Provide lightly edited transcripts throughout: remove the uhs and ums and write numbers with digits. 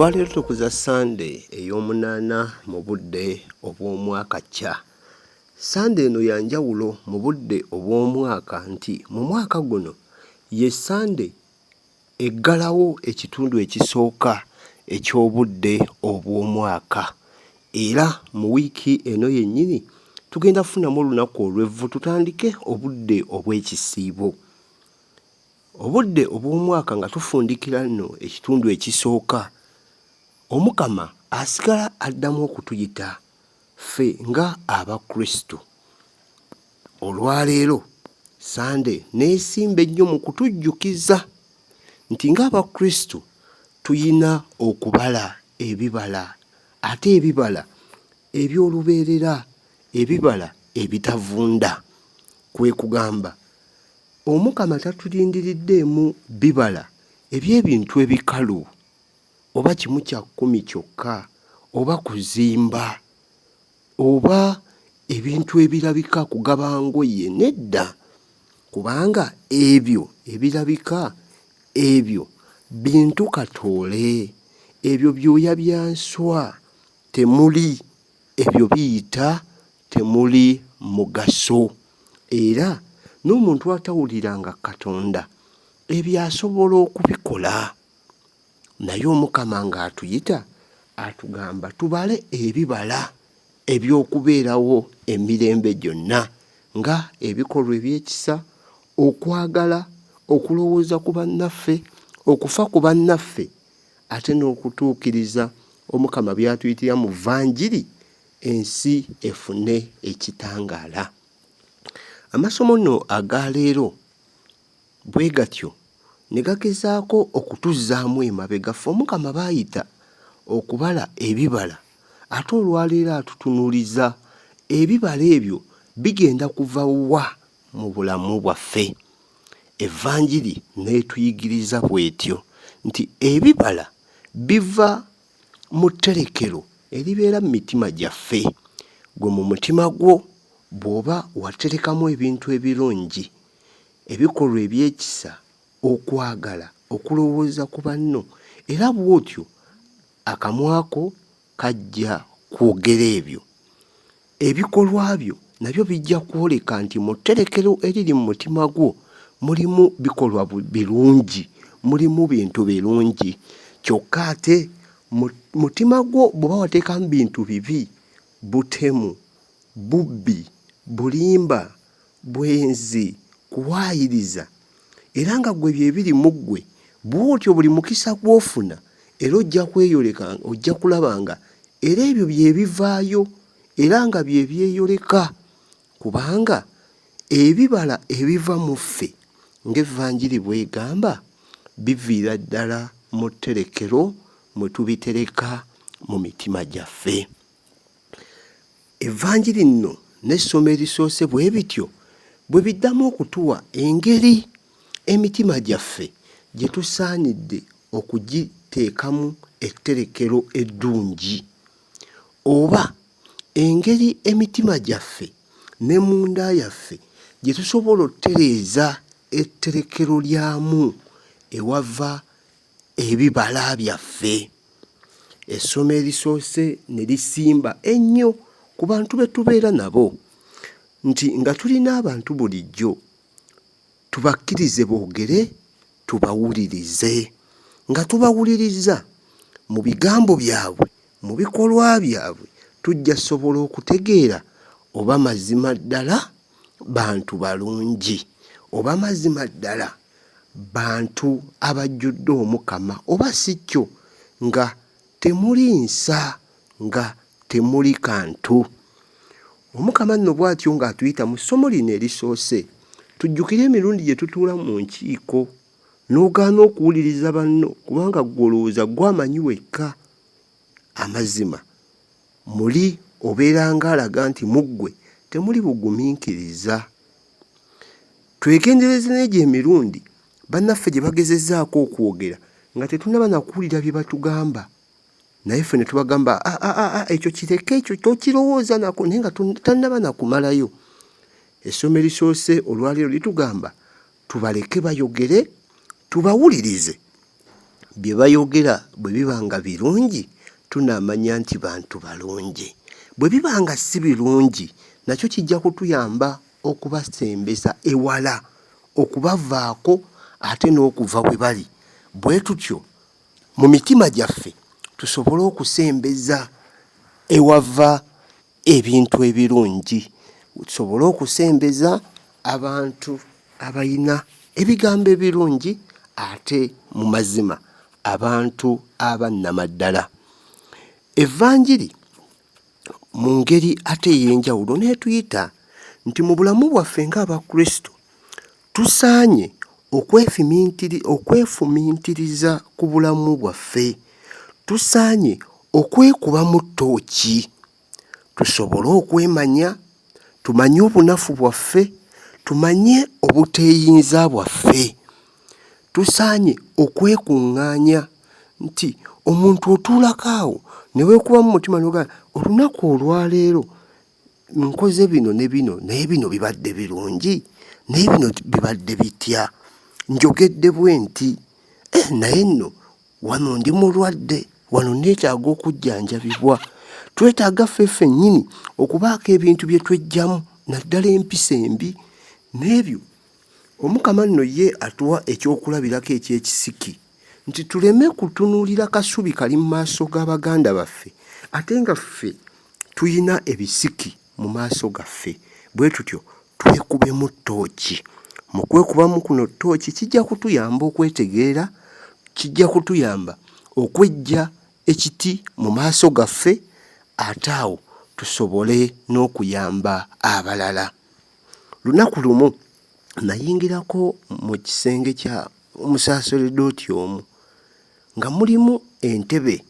Olwaleero tukuza Sunday ey'omunaana mu budde obw'omwaka kya. Sunday eno ya njawulo mu budde obw'omwaka nti mu mwaka guno ye Sunday eggalawo ekitundu ekisooka eky'obudde obw'omwaka. Era mu wiiki eno yennyini tugenda kufunamu olunaku olw'evvu tutandike obudde obw'ekisiibo. Obudde obw'omwaka nga tufundikira nno ekitundu ekisooka, Omukama asigala addamu okutuyita ffe nga Abakristo. Olwaleero Sunday neesimba ennyo mu kutujjukiza nti ng'Abakristo tuyina okubala ebibala, ate ebibala eby'olubeerera, ebibala ebitavunda. Kwe kugamba Omukama tatulindiriddeemu bibala eby'ebintu ebikalu, oba kimu kya 10 kyokka, oba kuzimba, oba ebintu ebirabika kugaba ngoye. Nedda, kubanga ebyo ebirabika ebyo bintu katoole, ebyo byoya bya nswa, temuli ebyo biyita temuli mugaso. Era n'omuntu atawuliranga Katonda ebyo asobola okubikola. Naye Omukama ng'atuyita atugamba tubale ebibala eby'okubeerawo emirembe gyonna, nga ebikolwa eby'ekisa, okwagala, okulowooza ku bannaffe, okufa ku bannaffe, ate n'okutuukiriza Omukama by'atuyitira mu Vvanjiri, ensi efune ekitangaala. Amasomo nno aga leero bwe gatyo ne gagezaako okutuzzaamu emabega ffe Omukama baayita okubala ebibala, ate olwaleero atutunuuliza ebibala ebyo bigenda kuva wa mu bulamu bwaffe. Evvanjiri neetuyigiriza bw'etyo nti ebibala biva mu tterekero eribeera mu mitima gyaffe. Gwe mu mutima gwo bw'oba waterekamu ebintu ebirungi, ebikolwa ebyekisa, okwagala, okulowooza ku banno, era bw'otyo akamwako kajja kwogera ebyo. Ebikolwa byo nabyo bijja kwoleka nti mu tterekero eriri mu mutima gwo mulimu bikolwa birungi, mulimu bintu birungi. Kyokka ate mutima gwo bw'oba wateekamu bintu bibi, butemu, bubbi, bulimba, bwenzi, kuwaayiriza, era nga gwe bye biri mu ggwe, bw'otyo buli mukisa gw'ofuna era ojja kweyoleka, ojja kulaba nga era ebyo bye bivaayo era nga bye byeyoleka. Kubanga ebibala ebiva mu ffe ng'Evvanjiri bw'egamba biviira ddala mu tterekero mwe tubitereka mu mitima gyaffe. Evvanjiri nno n'essomo erisoose bwe bityo bwe biddamu okutuwa engeri emitima gyaffe gye tusaanidde okugiteekamu etterekero eddungi, oba engeri emitima gyaffe ne munda yaffe gye tusobola ottereeza etterekero lyamu ewava ebibala byaffe. Essomo erisoose ne lisimba ennyo ku bantu be tubeera nabo nti nga tulina abantu bulijjo tubakkirize boogere, tubawulirize. Nga tubawuliriza mu bigambo byabwe, mu bikolwa byabwe, tujja sobola okutegeera oba mazima ddala bantu balungi, oba mazima ddala bantu abajjudde Omukama, oba si kyo nga temuli nsa, nga temuli kantu. Omukama nno bw'atyo ng'atuyita mu ssomo lino erisoose, tujjukire emirundi gye tutuula mu nkiiko n'ogaana okuwuliriza banno kubanga gwolowooza gwamanyi wekka amazima. Muli obeera ng'alaga nti muggwe temuli bugumiikiriza. Twegendereze n'egyo emirundi bannaffe gye bagezezzaako okwogera nga tetunnaba na kuwulira bye batugamba, naye ffe ne tubagamba ekyo kireke, ekyo tokirowooza nako, naye nga tannaba na kumalayo. Essomo erisoose olwaleero litugamba tubaleke bayogere, tubawulirize. Bye bayogera bwe biba nga birungi tunaamanya nti bantu balungi. Bwe biba nga si birungi nakyo kijja kutuyamba okubasembeza ewala, okubavaako ate n'okuva bwe bali. Bwe tutyo mu mitima gyaffe tusobole okusembeza ewava ebintu ebirungi, tusobole okusembeza abantu abalina ebigambo ebirungi ate mu mazima, abantu abannamaddala. Evanjiri mu ngeri ate ey'enjawulo neetuyita nti mu bulamu bwaffe ng'Abakristo tusaanye okwefumiintiriza ku bulamu bwaffe, tusaanye okwekuba mu ttooki, tusobole okwemanya, tumanye obunafu bwaffe, tumanye obuteeyinza bwaffe. Tusaanye okwekuŋŋaanya nti omuntu otuulako awo ne weekuba mu mutima n'ogamba olunaku olwaleero nkoze bino ne bino, naye bino bibadde birungi, naye bino bibadde bitya, njogedde bwe nti naye nno wano ndi mulwadde, wano neetaaga okujjanjabibwa. Twetaaga ffe nnyini okubaako ebintu bye tweggyamu, naddala empisa embi n'ebyo. Omukama nno ye atuwa ekyokulabirako eky'ekisiki nti tuleme kutunuulira kasubi kali mu maaso g'abaganda baffe ate nga ffe tuyina ebisiki mu maaso gaffe. Bwe tutyo twekube mu ttooki. Mu kwekubamu kuno ttooki kijja kutuyamba okwetegeera, kijja kutuyamba okweggya ekiti mu maaso gaffe, ate awo tusobole n'okuyamba abalala. Lunaku lumu nayingirako mu kisenge kya omusaaseredooti omu nga mulimu entebe,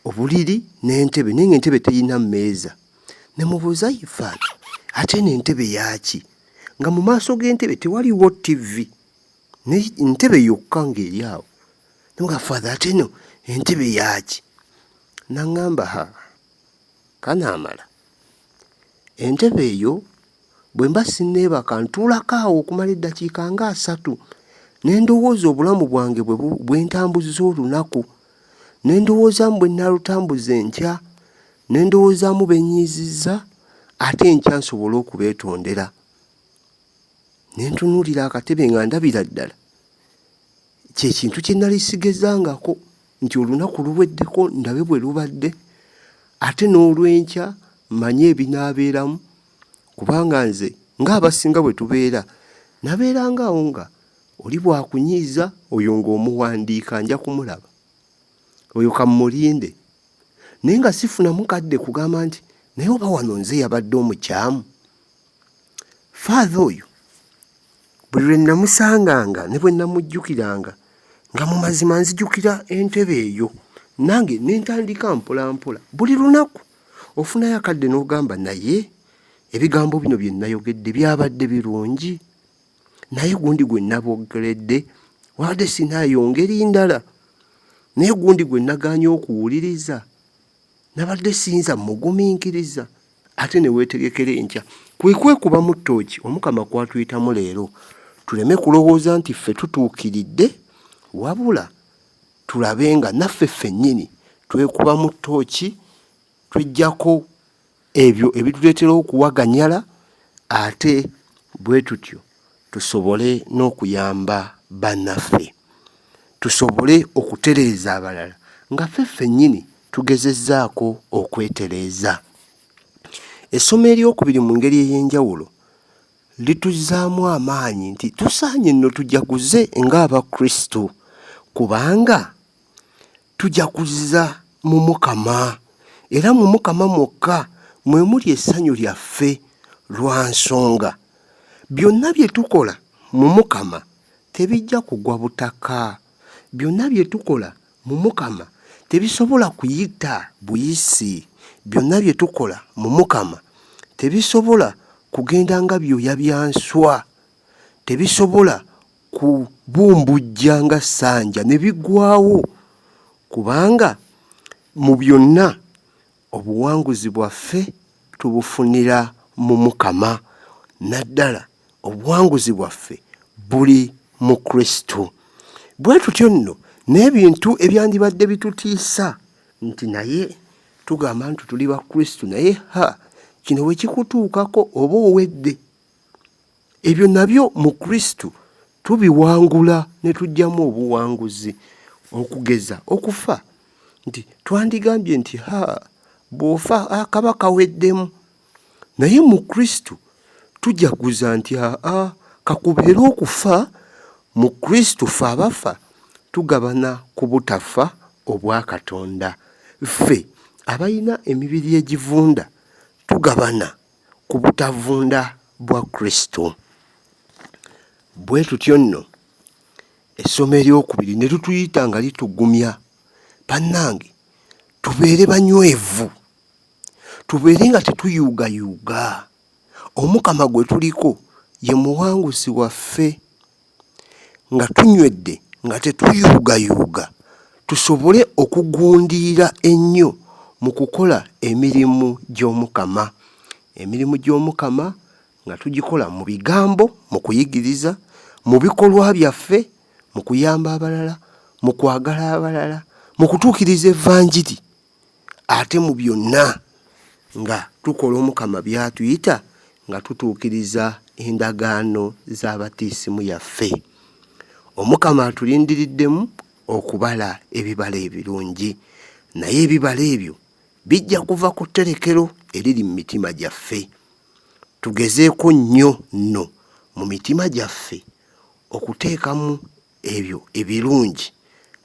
obuliri n'entebe, naye ng'entebe teyina mmeeza. Ne mubuuza Faada, ate n'entebe yaaki? Nga mu maaso g'entebe tewaliwo TV, entebe yokka ng'eri awo. Nga Faada, ate no entebe yaaki? Naŋŋamba kanaamala, entebe eyo bwe mba sinneebaka ntuulako awo okumala eddakiika nga 3 ne ndowooza obulamu bwange bwe ntambuzza olunaku, ne ndowoozaamu bwe nnalutambuza enkya, ne ndowoozaamu be nnyiizizza, ate enkya nsobole okubeetondera. Ne ntunuulira akatebe nga ndabira ddala kye kintu kye nali sigezangako nti olunaku luweddeko ndabe bwe lubadde, ate n'olw'enkya manye ebinaabeeramu, kubanga nze ng'abasinga bwe tubeera nabeerangaawo nga oli bwakunyiiza oyo ng'omuwandiika nja kumulaba, oyo kamulinde, naye nga sifunamu kadde kugamba nti naye oba wano nze yabadde omukyamu. Faada oyo buli lwe namusanganga ne bwe namujjukiranga nga mu mazima nzijukira entebe eyo, nange ne ntandika mpolampola buli lunaku ofunayo akadde n'ogamba naye ebigambo bino bye nayogedde byabadde birungi, naye gundi gwe nabogeredde wadde sinaayo ngeri ndala, naye gundi gwe nagaanye okuwuliriza nabadde siyinza mugumiikiriza, ate ne weetegekera enkya. Kwe kwekuba mu ttooki Omukama kwatuyitamu leero. Tuleme kulowooza nti ffe tutuukiridde, wabula tulabe nga naffe ffennyini twekuba mu ttooki, tweggyako ebyo ebituleetera okuwaganyala, ate bwe tutyo tusobole n'okuyamba bannaffe, tusobole okutereeza abalala nga ffe ffennyini tugezezzaako okwetereeza. Essomo eryokubiri mu ngeri ey'enjawulo lituzzaamu amaanyi nti tusaanye nno tujaguze ng'Abakristo, kubanga tujaguza mu Mukama, era mu Mukama mwokka mwe muli essanyu lyaffe, lwa nsonga byonna bye tukola mu Mukama tebijja kugwa butaka. Byonna bye tukola mu Mukama tebisobola kuyita buyisi. Byonna bye tukola mu Mukama tebisobola kugenda nga byoya bya nswa. Tebisobola kubumbujja nga ssanja ne bigwawo, kubanga mu byonna obuwanguzi bwaffe tubufunira mu Mukama. Naddala obuwanguzi bwaffe buli mu Kristo. Bwe tutyo nno n'ebintu ebyandibadde bitutiisa nti naye tugamba nti tuli ba Kristo naye kino bwe kikutuukako oba owedde. Ebyo nabyo mu Kristo tubiwangula ne tujjamu obuwanguzi, okugeza okufa. Nti twandigambye nti bw'ofa akaba kaweddemu, naye mu Kristo tujaguza nti kakubeera okufa mu Kristo. Ffe abafa tugabana ku butafa obwa Katonda. Ffe abalina emibiri egivunda tugabana ku butavunda bwa Kristo. Bwe tutyo nno essomo eryokubiri ne tutuyita nga litugumya. Bannange, tubeere banywevu, tubeere nga tetuyuugayuuga. Omukama gwe tuliko ye muwanguzi waffe. Nga tunywedde nga tetuyuugayuuga, tusobole okugundiira ennyo mu kukola emirimu gy'Omukama. Emirimu gy'Omukama nga tugikola mu bigambo, mu kuyigiriza, mu bikolwa byaffe, mu kuyamba abalala, mu kwagala abalala, mu kutuukiriza evvanjiri, ate mu byonna nga tukola Omukama by'atuyita nga tutuukiriza endagaano z'abatiisimu yaffe. Omukama atulindiriddemu okubala ebibala ebirungi, naye ebibala ebyo bijja kuva ku tterekero eriri mu mitima gyaffe. Tugezeeko nnyo nno mu mitima gyaffe okuteekamu ebyo ebirungi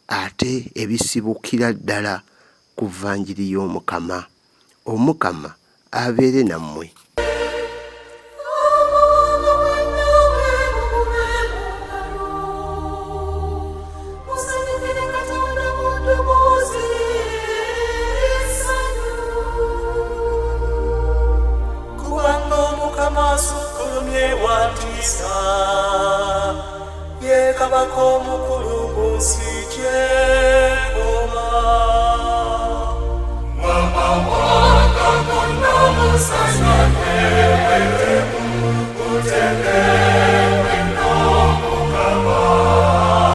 ate ebisibukira ddala ku vvanjiri y'Omukama. Omukama abeere nammwe. Kabako mukulu nsi kyekoma wamawanga gonna musana yewe utende